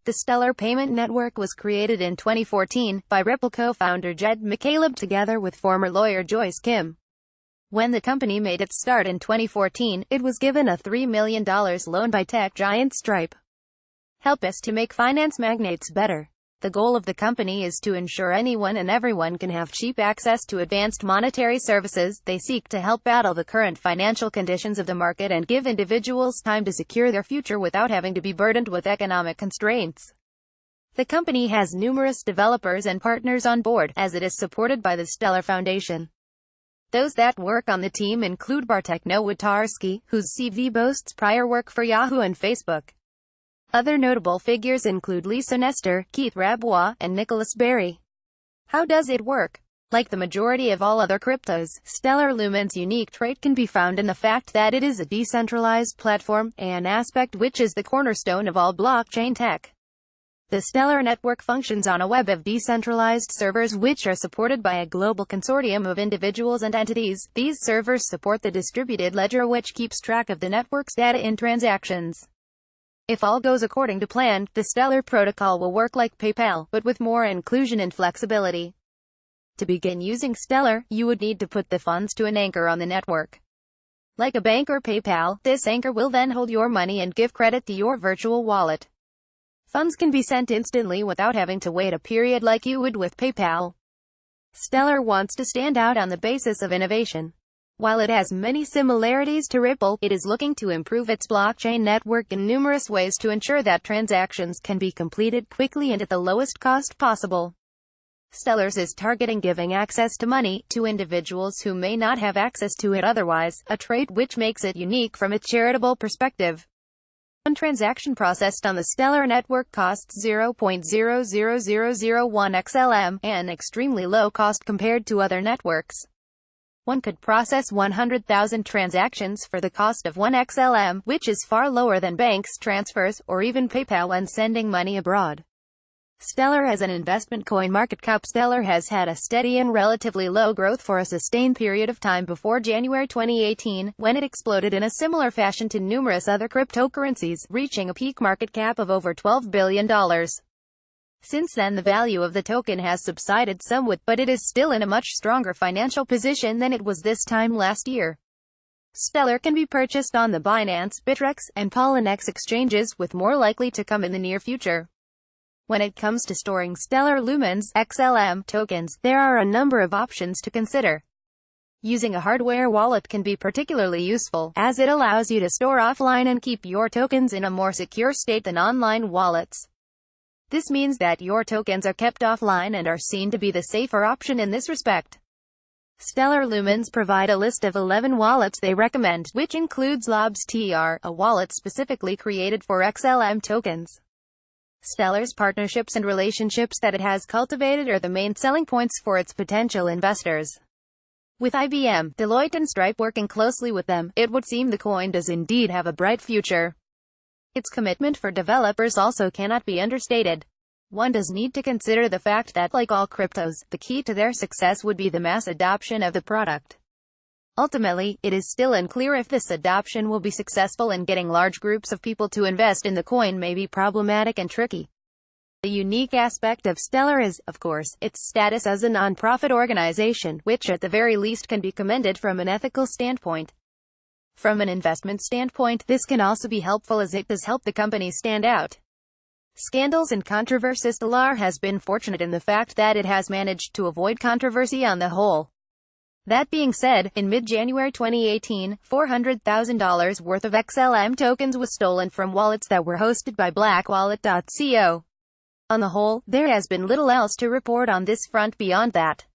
The Stellar payment network was created in 2014 by Ripple co-founder Jed McCaleb together with former lawyer Joyce Kim. When the company made its start in 2014, it was given a $3 million loan by tech giant Stripe. Help us to make finance magnates better. The goal of the company is to ensure anyone and everyone can have cheap access to advanced monetary services. They seek to help battle the current financial conditions of the market and give individuals time to secure their future without having to be burdened with economic constraints. The company has numerous developers and partners on board, as it is supported by the Stellar Foundation. Those that work on the team include Bartek Nowatarski, whose CV boasts prior work for Yahoo and Facebook. Other notable figures include Lisa Nestor, Keith Rabois, and Nicholas Berry. How does it work? Like the majority of all other cryptos, Stellar Lumens' unique trait can be found in the fact that it is a decentralized platform, an aspect which is the cornerstone of all blockchain tech. The Stellar network functions on a web of decentralized servers which are supported by a global consortium of individuals and entities. These servers support the distributed ledger which keeps track of the network's data and transactions. If all goes according to plan, the Stellar protocol will work like PayPal, but with more inclusion and flexibility. To begin using Stellar, you would need to put the funds to an anchor on the network. Like a bank or PayPal, this anchor will then hold your money and give credit to your virtual wallet. Funds can be sent instantly without having to wait a period like you would with PayPal. Stellar wants to stand out on the basis of innovation. While it has many similarities to Ripple, it is looking to improve its blockchain network in numerous ways to ensure that transactions can be completed quickly and at the lowest cost possible. Stellar's is targeting giving access to money to individuals who may not have access to it otherwise, a trait which makes it unique from a charitable perspective. One transaction processed on the Stellar network costs 0.00001 XLM, an extremely low cost compared to other networks. One could process 100,000 transactions for the cost of 1 XLM, which is far lower than banks' transfers, or even PayPal when sending money abroad. Stellar as an investment coin market cap. Stellar has had a steady and relatively low growth for a sustained period of time before January 2018, when it exploded in a similar fashion to numerous other cryptocurrencies, reaching a peak market cap of over $12 billion. Since then the value of the token has subsided somewhat, but it is still in a much stronger financial position than it was this time last year. Stellar can be purchased on the Binance, Bittrex, and Poloniex exchanges, with more likely to come in the near future. When it comes to storing Stellar Lumens XLM tokens, there are a number of options to consider. Using a hardware wallet can be particularly useful, as it allows you to store offline and keep your tokens in a more secure state than online wallets. This means that your tokens are kept offline and are seen to be the safer option in this respect. Stellar Lumens provide a list of 11 wallets they recommend, which includes LobsTR, a wallet specifically created for XLM tokens. Stellar's partnerships and relationships that it has cultivated are the main selling points for its potential investors. With IBM, Deloitte and Stripe working closely with them, it would seem the coin does indeed have a bright future. Its commitment for developers also cannot be understated. One does need to consider the fact that, like all cryptos, the key to their success would be the mass adoption of the product. Ultimately, it is still unclear if this adoption will be successful, and getting large groups of people to invest in the coin may be problematic and tricky. The unique aspect of Stellar is, of course, its status as a non-profit organization, which at the very least can be commended from an ethical standpoint. From an investment standpoint, this can also be helpful as it does help the company stand out. Scandals and controversies. Stellar has been fortunate in the fact that it has managed to avoid controversy on the whole. That being said, in mid-January 2018, $400,000 worth of XLM tokens was stolen from wallets that were hosted by blackwallet.co. On the whole, there has been little else to report on this front beyond that.